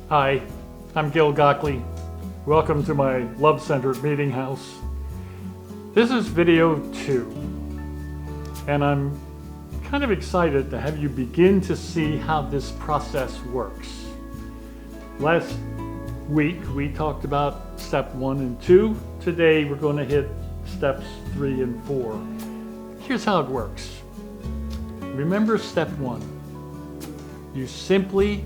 Hi, I'm Gil Gockley. Welcome to my love-centered meeting house. This is video 2, and I'm kind of excited to have you begin to see how this process works. Last week we talked about step 1 and 2. Today we're going to hit steps 3 and 4. Here's how it works. Remember step 1. You simply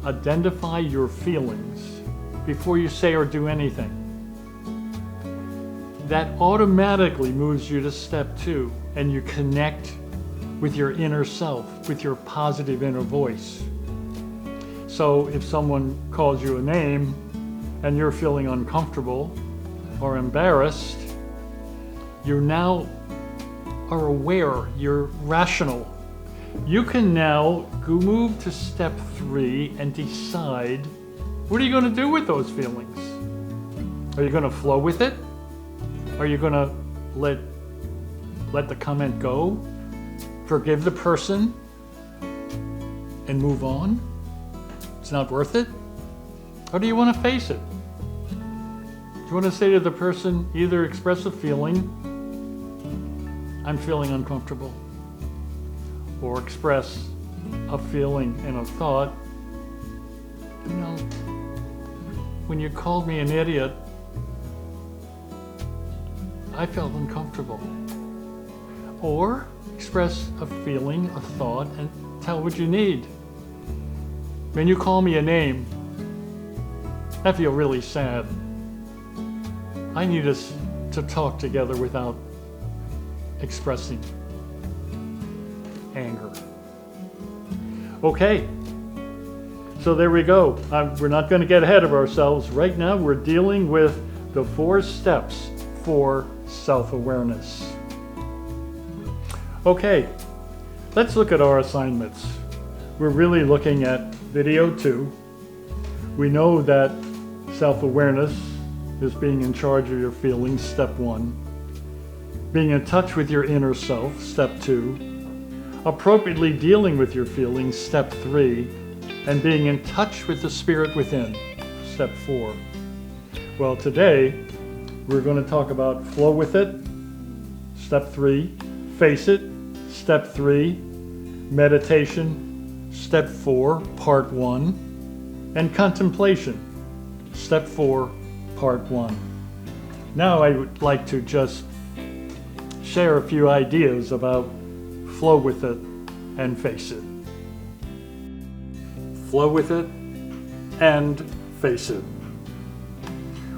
identify your feelings before you say or do anything. That automatically moves you to step 2, and you connect with your inner self, with your positive inner voice. So if someone calls you a name and you're feeling uncomfortable or embarrassed, you now are aware, you're rational. You can now move to step 3 and decide, what are you going to do with those feelings? Are you going to flow with it? Are you going to let the comment go? Forgive the person and move on? It's not worth it? Or do you want to face it? Do you want to say to the person, either express a feeling, I'm feeling uncomfortable, or express a feeling and a thought, you know, when you called me an idiot, I felt uncomfortable. Or express a feeling, a thought, and tell what you need. When you call me a name, I feel really sad. I need us to talk together without expressing anger. Okay, so there we go. We're not going to get ahead of ourselves. Right now we're dealing with the 4 steps for self-awareness. Okay, let's look at our assignments. We're really looking at video 2. We know that self-awareness is being in charge of your feelings, step 1. Being in touch with your inner self, step 2. Appropriately dealing with your feelings, step 3. And being in touch with the spirit within, step 4. Well, today we're going to talk about flow with it, step 3. Face it, step 3. Meditation, step 4, part 1. And contemplation, step 4, part 1. Now I would like to just share a few ideas about flow with it and face it. Flow with it and face it.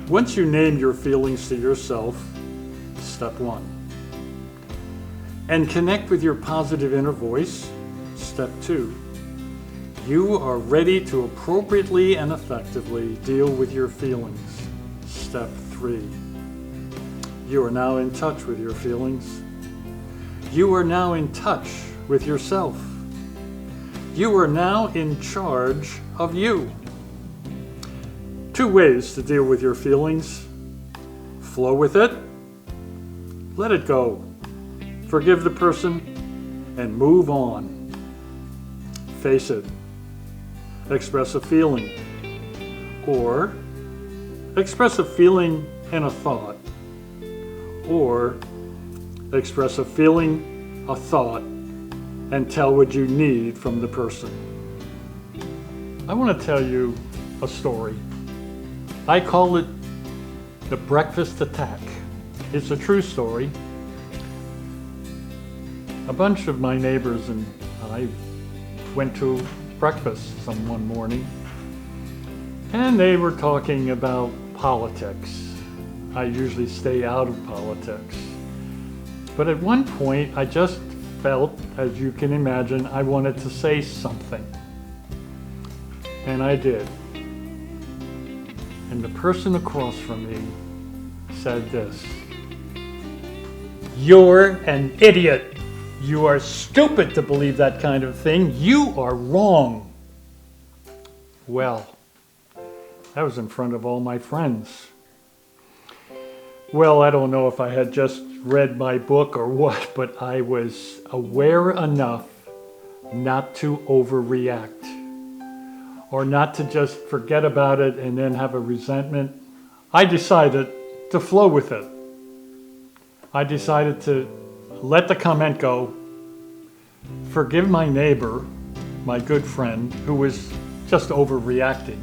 Once you name your feelings to yourself, step 1. And connect with your positive inner voice, step 2. You are ready to appropriately and effectively deal with your feelings, step 3. You are now in touch with your feelings. You are now in touch with yourself. You are now in charge of you. 2 ways to deal with your feelings. Flow with it. Let it go. Forgive the person and move on. Face it. Express a feeling. Or express a feeling and a thought. Or express a feeling, a thought, and tell what you need from the person. I want to tell you a story. I call it the breakfast attack. It's a true story. A bunch of my neighbors and I went to breakfast one morning, and they were talking about politics. I usually stay out of politics. But at one point, I just felt, as you can imagine, I wanted to say something. And I did. And the person across from me said this: "You're an idiot. You are stupid to believe that kind of thing. You are wrong." Well, that was in front of all my friends. Well, I don't know if I had just read my book or what, but I was aware enough not to overreact. or not to just forget about it and then have a resentment. I decided to flow with it. I decided to let the comment go, forgive my neighbor, my good friend, who was just overreacting,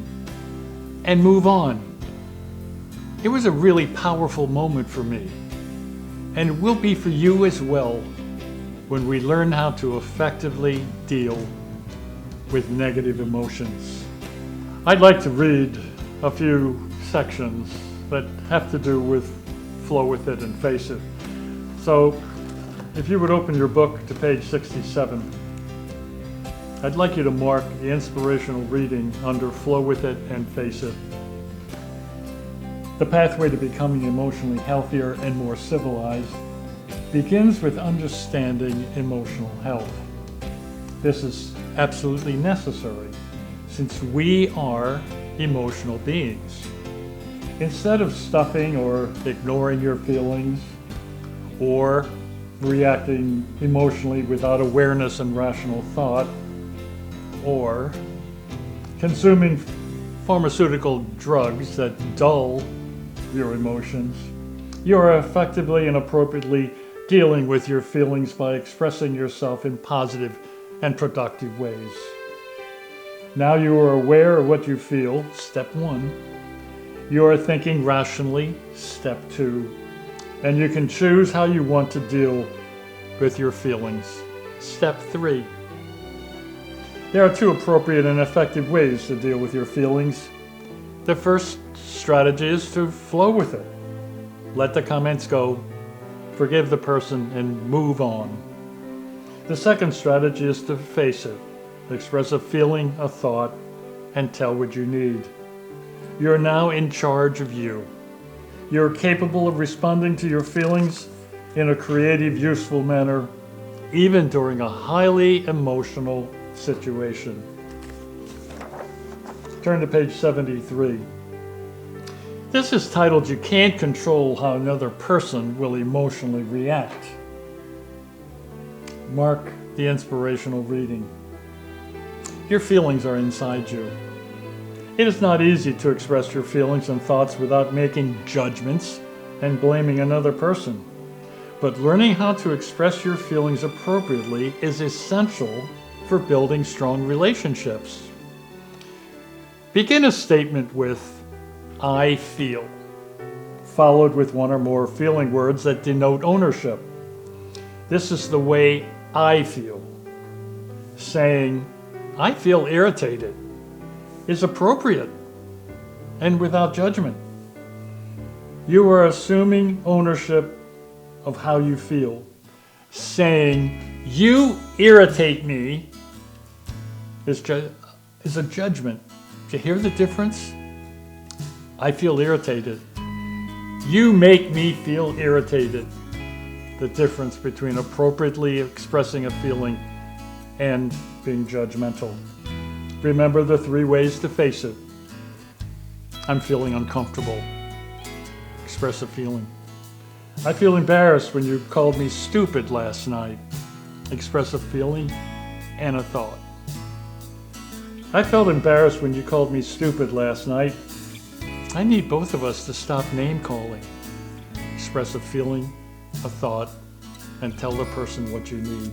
and move on. It was a really powerful moment for me, and it will be for you as well when we learn how to effectively deal with negative emotions. I'd like to read a few sections that have to do with flow with it and face it. So if you would open your book to page 67, I'd like you to mark the inspirational reading under flow with it and face it. The pathway to becoming emotionally healthier and more civilized begins with understanding emotional health. This is absolutely necessary since we are emotional beings. Instead of stuffing or ignoring your feelings or reacting emotionally without awareness and rational thought, or consuming pharmaceutical drugs that dull your emotions, you are effectively and appropriately dealing with your feelings by expressing yourself in positive and productive ways. Now you are aware of what you feel, step 1. You are thinking rationally, step 2. And you can choose how you want to deal with your feelings, step 3. There are 2 appropriate and effective ways to deal with your feelings. The first strategy is to flow with it. Let the comments go, forgive the person, and move on. The second strategy is to face it. Express a feeling, a thought, and tell what you need. You're now in charge of you. You're capable of responding to your feelings in a creative, useful manner, even during a highly emotional situation. Turn to page 73. This is titled, You Can't Control How Another Person Will Emotionally React. Mark the inspirational reading. Your feelings are inside you. It is not easy to express your feelings and thoughts without making judgments and blaming another person. But learning how to express your feelings appropriately is essential for building strong relationships. Begin a statement with, I feel, followed with one or more feeling words that denote ownership. This is the way I feel. Saying, I feel irritated is appropriate and without judgment. You are assuming ownership of how you feel. Saying, you irritate me is a judgment. Do you hear the difference? I feel irritated. You make me feel irritated. The difference between appropriately expressing a feeling and being judgmental. Remember the 3 ways to face it. I'm feeling uncomfortable. Express a feeling. I feel embarrassed when you called me stupid last night. Express a feeling and a thought. I felt embarrassed when you called me stupid last night. I need both of us to stop name calling. Express a feeling, a thought, and tell the person what you need.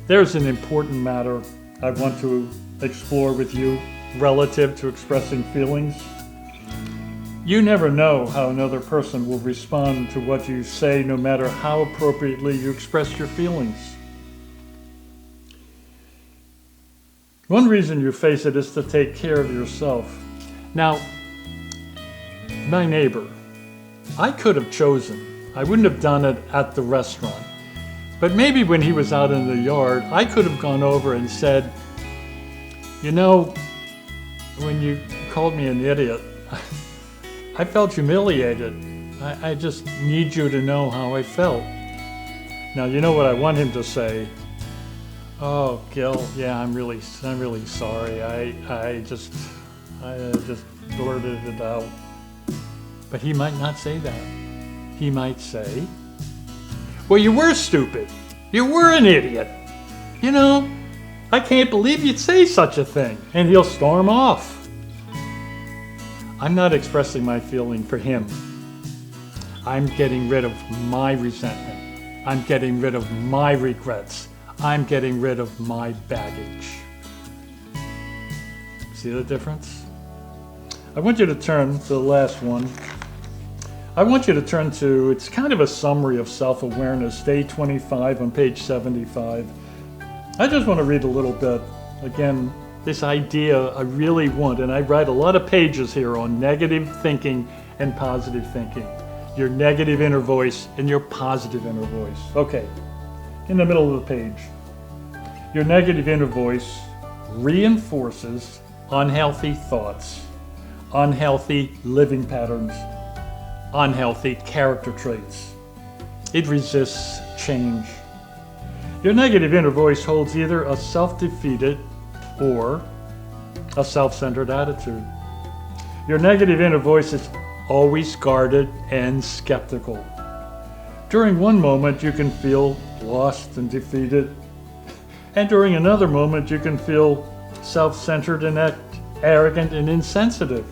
There's an important matter I want to explore with you relative to expressing feelings. You never know how another person will respond to what you say, no matter how appropriately you express your feelings. One reason you face it is to take care of yourself. Now, my neighbor, I could have chosen. I wouldn't have done it at the restaurant. But maybe when he was out in the yard, I could have gone over and said, you know, when you called me an idiot, I felt humiliated. I just need you to know how I felt. Now, you know what I want him to say? Oh, Gil, yeah, I'm really sorry. I just blurted it out. But he might not say that. He might say, well, you were stupid. You were an idiot. You know, I can't believe you'd say such a thing. And he'll storm off. I'm not expressing my feeling for him. I'm getting rid of my resentment. I'm getting rid of my regrets. I'm getting rid of my baggage. See the difference? I want you to turn to the last one. I want you to turn to, it's kind of a summary of self-awareness, day 25 on page 75. I just want to read a little bit. Again, this idea I really want, and I write a lot of pages here on negative thinking and positive thinking. Your negative inner voice and your positive inner voice. Okay, in the middle of the page. Your negative inner voice reinforces unhealthy thoughts, unhealthy living patterns, unhealthy character traits. It resists change. Your negative inner voice holds either a self-defeated or a self-centered attitude. Your negative inner voice is always guarded and skeptical. During one moment, you can feel lost and defeated, and during another moment, you can feel self-centered and arrogant and insensitive.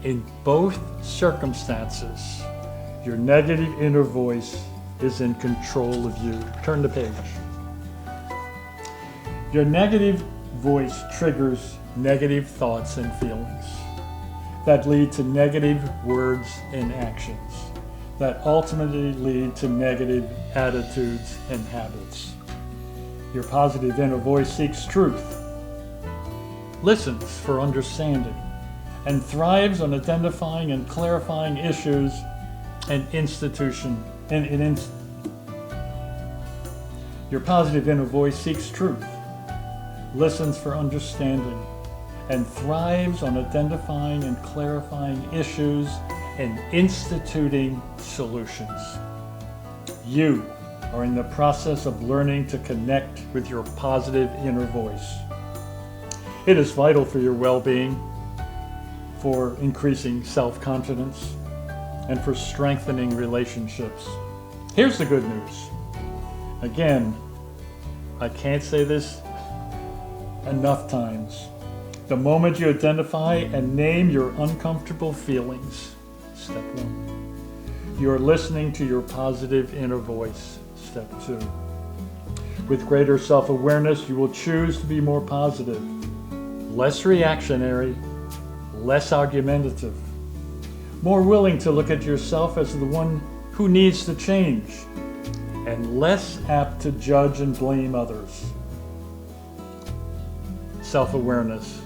In both circumstances, your negative inner voice is in control of you. Turn the page. Your negative voice triggers negative thoughts and feelings that lead to negative words and actions that ultimately lead to negative attitudes and habits. Your positive inner voice seeks truth, listens for understanding, and thrives on identifying and clarifying issues and Your positive inner voice seeks truth, listens for understanding, and thrives on identifying and clarifying issues and instituting solutions. You are in the process of learning to connect with your positive inner voice. It is vital for your well-being, for increasing self-confidence, and for strengthening relationships. Here's the good news. Again, I can't say this enough times. The moment you identify and name your uncomfortable feelings, step 1. You are listening to your positive inner voice, step 2. With greater self-awareness, you will choose to be more positive, less reactionary, less argumentative, more willing to look at yourself as the one who needs to change, and less apt to judge and blame others. Self-awareness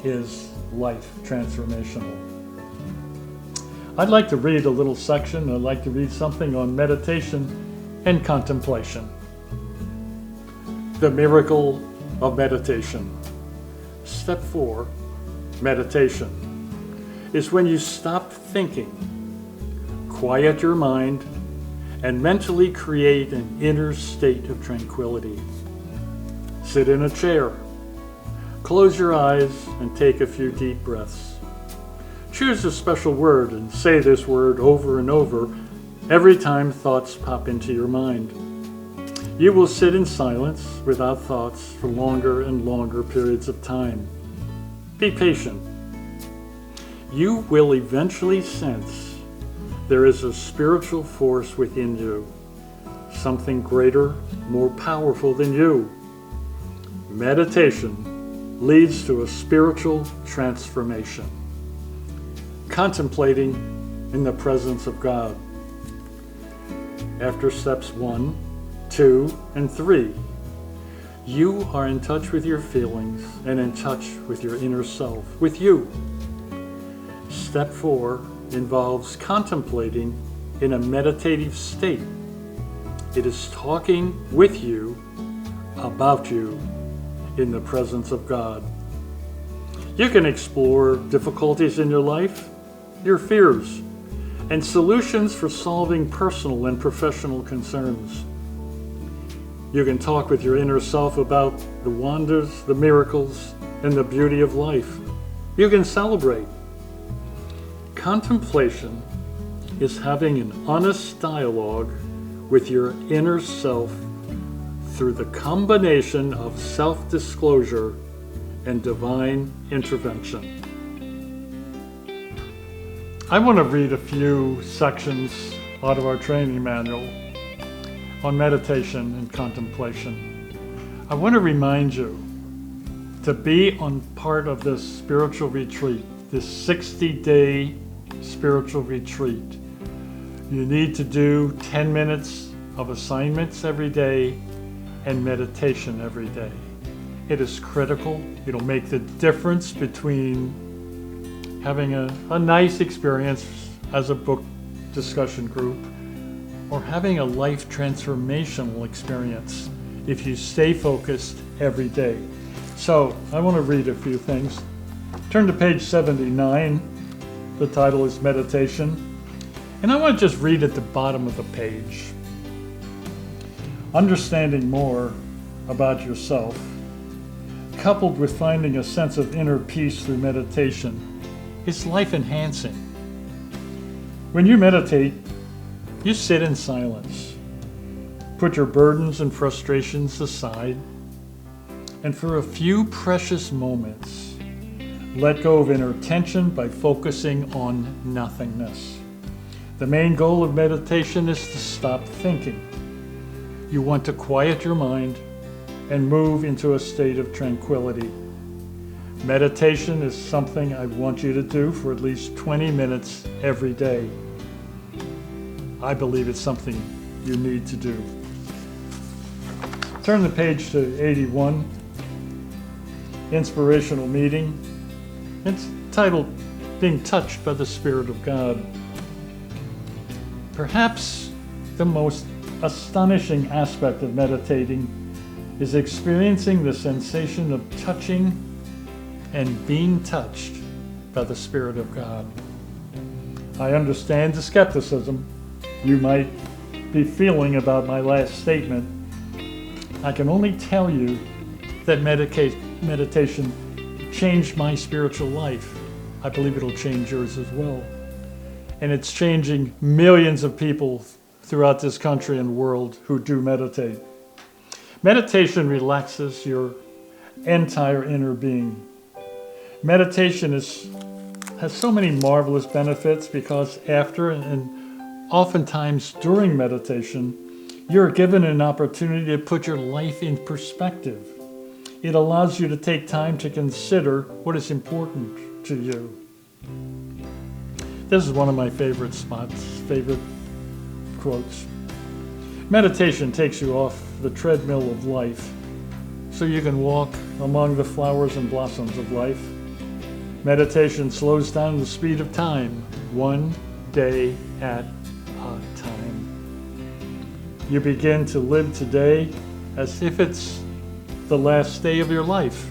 is life transformational. I'd like to read a little section. I'd like to read something on meditation and contemplation. The miracle of meditation. Step 4, meditation, is when you stop thinking, quiet your mind, and mentally create an inner state of tranquility. Sit in a chair, close your eyes, and take a few deep breaths. Choose a special word and say this word over and over every time thoughts pop into your mind. You will sit in silence without thoughts for longer and longer periods of time. Be patient. You will eventually sense there is a spiritual force within you, something greater, more powerful than you. Meditation leads to a spiritual transformation. Contemplating in the presence of God. After steps 1, 2, and 3, you are in touch with your feelings and in touch with your inner self, with you. Step 4 involves contemplating in a meditative state. It is talking with you, about you, in the presence of God. You can explore difficulties in your life, your fears, and solutions for solving personal and professional concerns. You can talk with your inner self about the wonders, the miracles, and the beauty of life. You can celebrate. Contemplation is having an honest dialogue with your inner self through the combination of self-disclosure and divine intervention. I want to read a few sections out of our training manual on meditation and contemplation. I want to remind you to be on part of this spiritual retreat, this 60-day spiritual retreat. You need to do 10 minutes of assignments every day and meditation every day. It is critical. It'll make the difference between having a nice experience as a book discussion group or having a life transformational experience if you stay focused every day. So I want to read a few things. Turn to page 79. The title is Meditation. And I want to just read at the bottom of the page. Understanding more about yourself, coupled with finding a sense of inner peace through meditation, is life-enhancing. When you meditate, you sit in silence. Put your burdens and frustrations aside, and for a few precious moments, let go of inner tension by focusing on nothingness. The main goal of meditation is to stop thinking. You want to quiet your mind and move into a state of tranquility. Meditation is something I want you to do for at least 20 minutes every day. I believe it's something you need to do. Turn the page to 81, Inspirational Meeting. It's titled, Being Touched by the Spirit of God. Perhaps the most astonishing aspect of meditating is experiencing the sensation of touching and being touched by the Spirit of God. I understand the skepticism you might be feeling about my last statement. I can only tell you that meditation changed my spiritual life. I believe it'll change yours as well. And it's changing millions of people throughout this country and world who do meditate. Meditation relaxes your entire inner being. Meditation has so many marvelous benefits because after and oftentimes during meditation, you're given an opportunity to put your life in perspective. It allows you to take time to consider what is important to you. This is one of my favorite quotes. Meditation takes you off the treadmill of life so you can walk among the flowers and blossoms of life. Meditation slows down the speed of time, one day at a time. You begin to live today as if it's the last day of your life.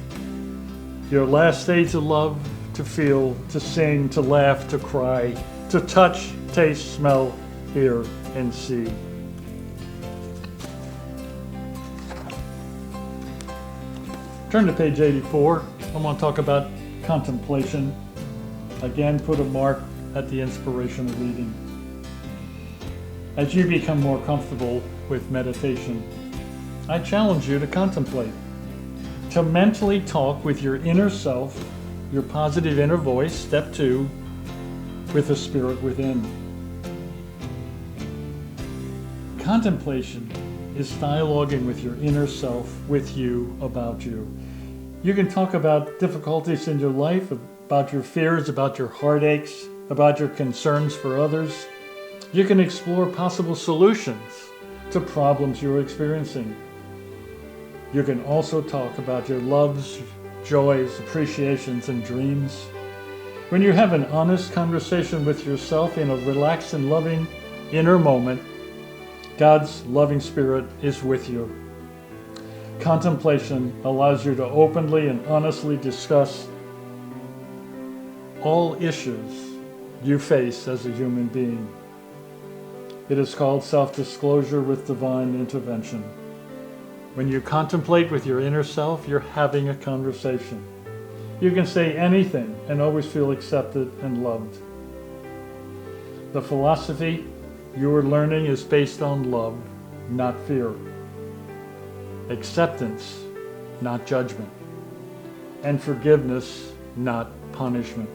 Your last day to love, to feel, to sing, to laugh, to cry, to touch, taste, smell, hear, and see. Turn to page 84. I want to talk about contemplation. Again, put a mark at the inspirational reading. As you become more comfortable with meditation, I challenge you to contemplate, to mentally talk with your inner self, your positive inner voice, step 2, with the spirit within. Contemplation is dialoguing with your inner self, with you, about you. You can talk about difficulties in your life, about your fears, about your heartaches, about your concerns for others. You can explore possible solutions to problems you're experiencing. You can also talk about your loves, joys, appreciations, and dreams. When you have an honest conversation with yourself in a relaxed and loving inner moment, God's loving spirit is with you. Contemplation allows you to openly and honestly discuss all issues you face as a human being. It is called self-disclosure with divine intervention. When you contemplate with your inner self, you're having a conversation. You can say anything and always feel accepted and loved. The philosophy you are learning is based on love, not fear. acceptance, not judgment, and forgiveness, not punishment.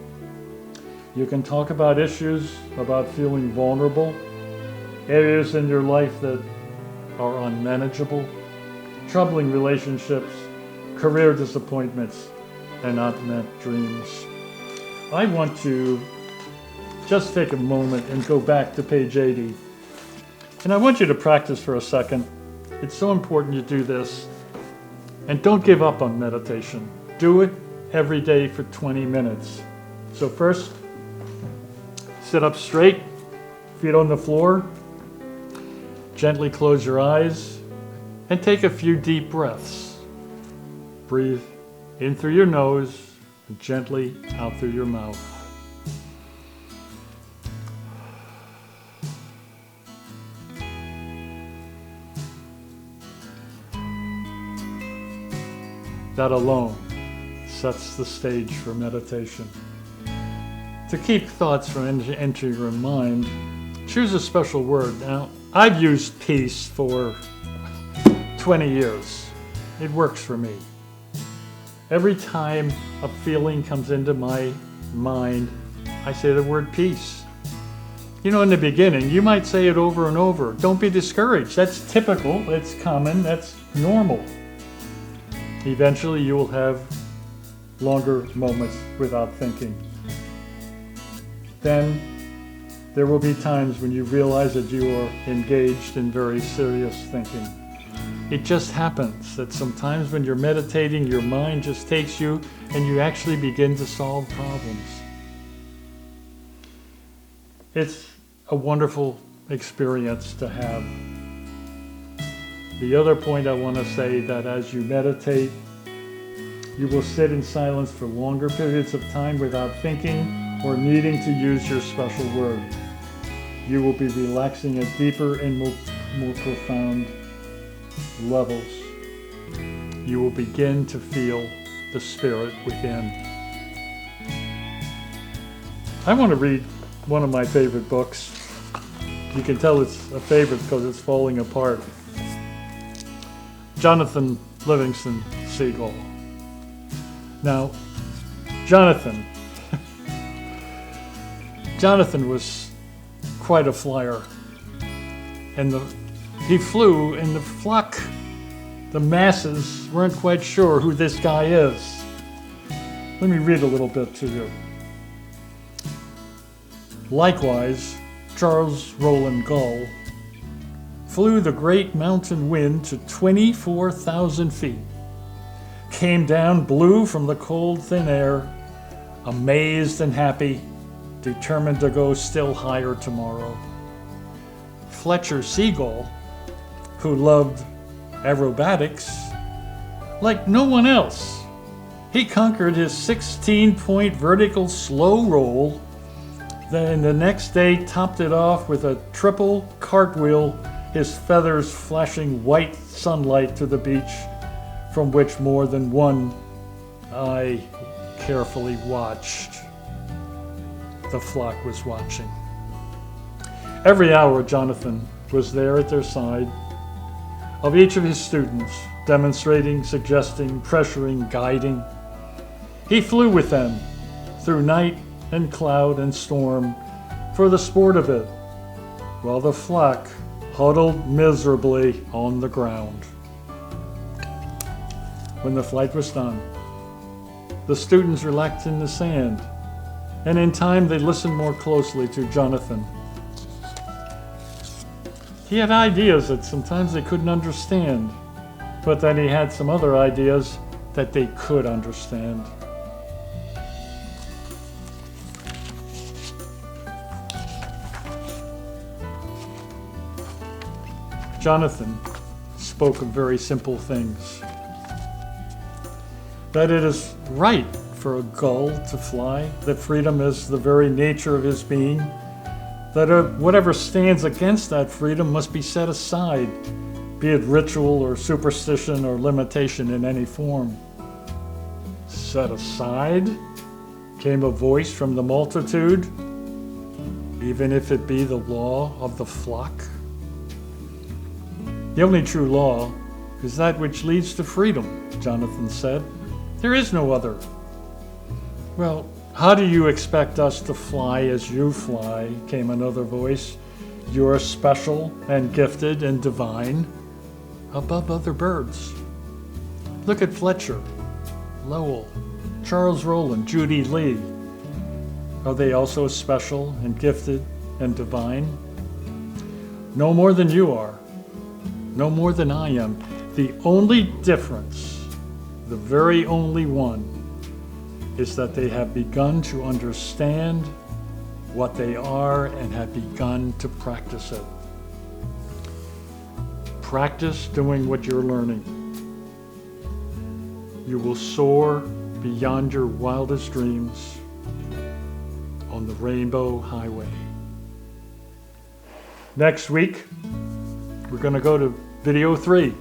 You can talk about issues, about feeling vulnerable, areas in your life that are unmanageable, troubling relationships, career disappointments, and unmet dreams. I want to just take a moment and go back to page 80. And I want you to practice for a second. It's so important you do this. And don't give up on meditation. Do it every day for 20 minutes. So first, sit up straight, feet on the floor. Gently close your eyes and take a few deep breaths. Breathe in through your nose and gently out through your mouth. That alone sets the stage for meditation. To keep thoughts from entering your mind, choose a special word. Now, I've used peace for 20 years. It works for me. Every time a feeling comes into my mind, I say the word peace. You know, in the beginning, you might say it over and over. Don't be discouraged. That's typical, that's common, that's normal. Eventually, you will have longer moments without thinking. Then, there will be times when you realize that you are engaged in very serious thinking. It just happens that sometimes when you're meditating, your mind just takes you and you actually begin to solve problems. It's a wonderful experience to have. The other point I want to say that as you meditate, you will sit in silence for longer periods of time without thinking or needing to use your special word. You will be relaxing at deeper and more profound levels. You will begin to feel the spirit within. I want to read one of my favorite books. You can tell it's a favorite because it's falling apart. Jonathan Livingston Seagull. Now, Jonathan was quite a flyer, and he flew, and the flock, the masses, weren't quite sure who this guy is. Let me read a little bit to you. Likewise, Charles Roland Gull flew the great mountain wind to 24,000 feet, came down blue from the cold thin air, amazed and happy, determined to go still higher tomorrow. Fletcher Seagull, who loved aerobatics, like no one else, he conquered his 16-point vertical slow roll, then the next day topped it off with a triple cartwheel, his feathers flashing white sunlight to the beach, from which more than one eye carefully watched. The flock was watching. Every hour, Jonathan was there at their side, of each of his students, demonstrating, suggesting, pressuring, guiding. He flew with them through night and cloud and storm for the sport of it, while the flock huddled miserably on the ground. When the flight was done, the students relaxed in the sand, and in time they listened more closely to Jonathan. He had ideas that sometimes they couldn't understand, but then he had some other ideas that they could understand. Jonathan spoke of very simple things. That it is right for a gull to fly, that freedom is the very nature of his being, that whatever stands against that freedom must be set aside, be it ritual or superstition or limitation in any form. Set aside? Came a voice from the multitude, even if it be the law of the flock. The only true law is that which leads to freedom, Jonathan said. There is no other. Well, how do you expect us to fly as you fly? Came another voice. You're special and gifted and divine above other birds. Look at Fletcher, Lowell, Charles Rowland, Judy Lee. Are they also special and gifted and divine? No more than you are. No more than I am. The only difference, the very only one, is that they have begun to understand what they are and have begun to practice it. Practice doing what you're learning. You will soar beyond your wildest dreams on the Rainbow Highway. Next week, we're going to go to video 3.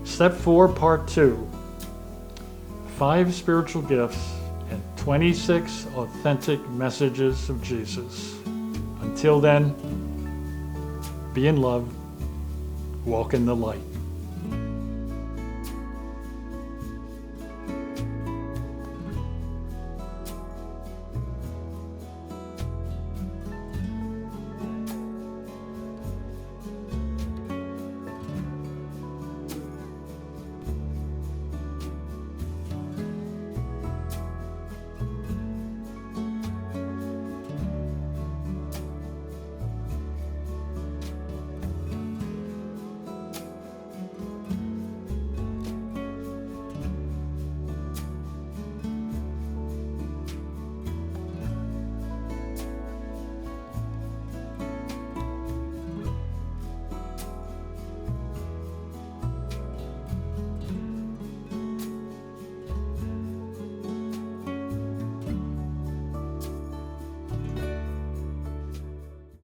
Step 4, part 2. 5 spiritual gifts and 26 authentic messages of Jesus. Until then, be in love, walk in the light.